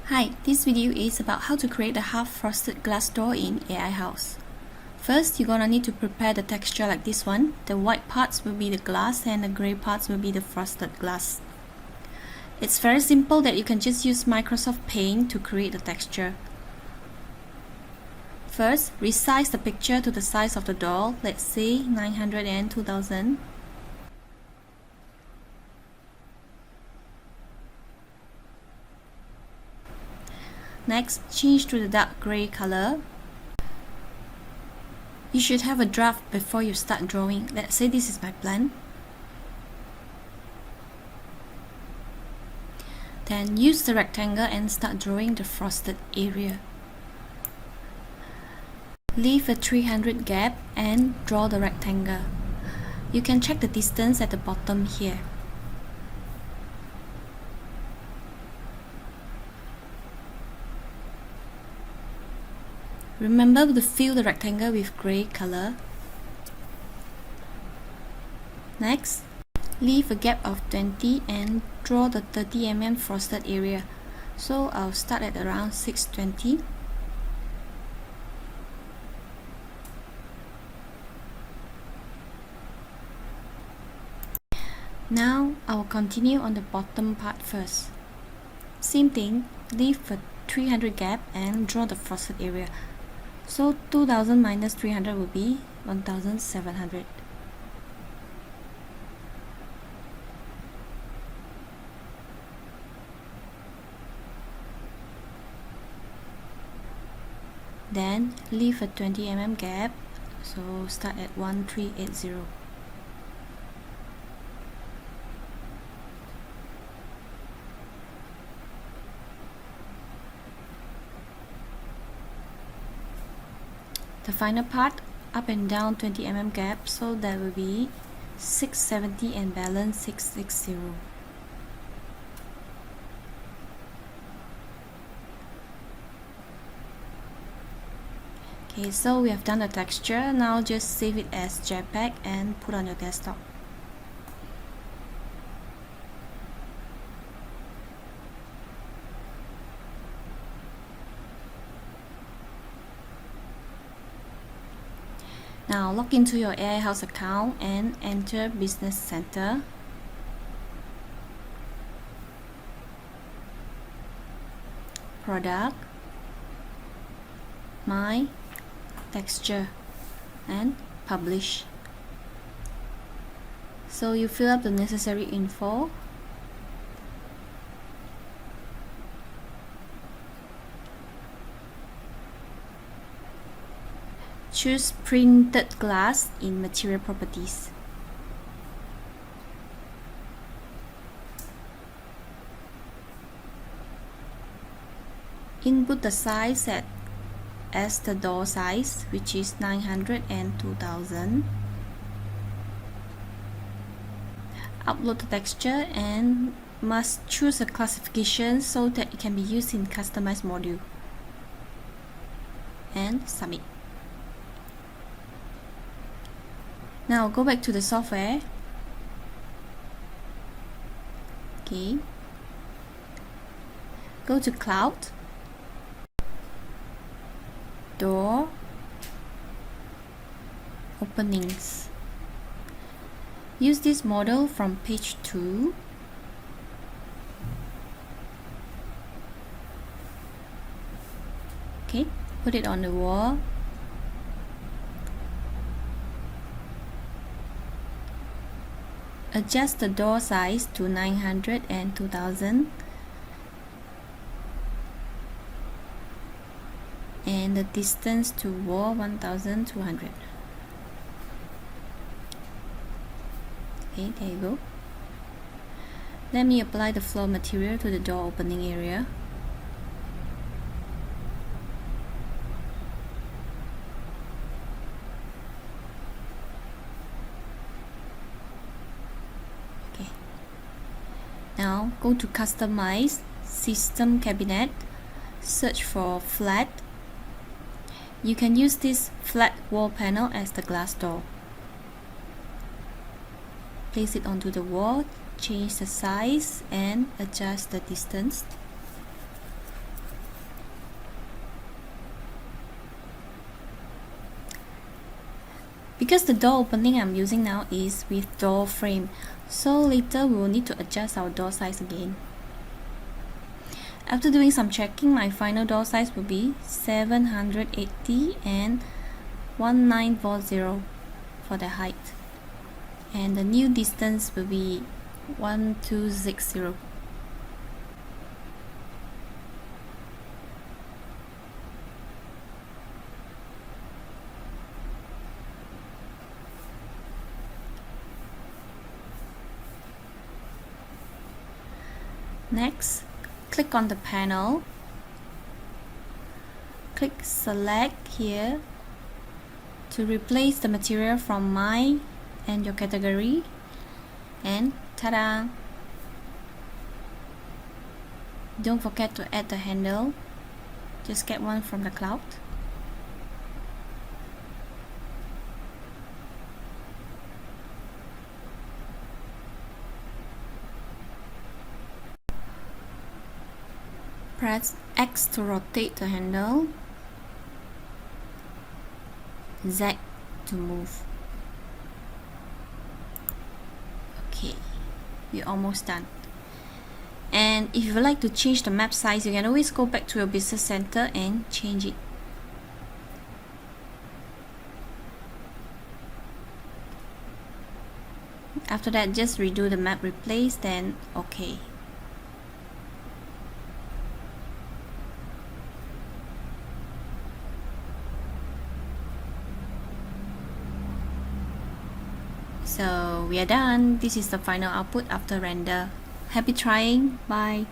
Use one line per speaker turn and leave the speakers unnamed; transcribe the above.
Hi, this video is about how to create a half-frosted glass door in AiHouse. First, you're gonna need to prepare the texture like this one. The white parts will be the glass and the gray parts will be the frosted glass. It's very simple that you can just use Microsoft Paint to create the texture. First, resize the picture to the size of the door, let's say 900 and 2000. Next, change to the dark gray color. You should have a draft before you start drawing. Let's say this is my plan. Then use the rectangle and start drawing the frosted area. Leave a 300 gap and draw the rectangle. You can check the distance at the bottom here. Remember to fill the rectangle with gray color. Next, leave a gap of 20 and draw the 30 mm frosted area. So I'll start at around 620. Now I will continue on the bottom part first. Same thing, leave a 300 gap and draw the frosted area. So 2000 minus 300 will be 1700. Then leave a 20 mm gap, so start at 1380. The final part, up and down 20 mm gap, so that will be 670 and balance 660. Okay, so we have done the texture. Now just save it as JPEG and put on your desktop. Now log into your AiHouse account and enter Business Center. Product, My, Texture, and Publish. So you fill up the necessary info. Choose Printed Glass in Material Properties. Input the size as the door size, which is 900 and 2000. Upload the texture and must choose a classification so that it can be used in customized module. And submit. Now go back to the software. Okay. Go to Cloud, Door, Openings. Use this model from page 2. Okay, put it on the wall. Adjust the door size to 900 and 2000 and the distance to wall 1200. Okay, there you go. Let me apply the floor material to the door opening area. Now go to Customize, System Cabinet, search for Flat. You can use this flat wall panel as the glass door. Place it onto the wall, change the size and adjust the distance. Because the door opening I'm using now is with door frame, so later we will need to adjust our door size again. After doing some checking, my final door size will be 780 and 1940 for the height, and the new distance will be 1260. Next, click on the panel, click select here to replace the material from my and your category, and ta-da! Don't forget to add the handle, just get one from the cloud. Press X to rotate the handle, Z to move. Okay, we're almost done. And if you would like to change the map size, you can always go back to your business center and change it. After that, just redo the map replace, then okay. So we are done. This is the final output after render. Happy trying. Bye.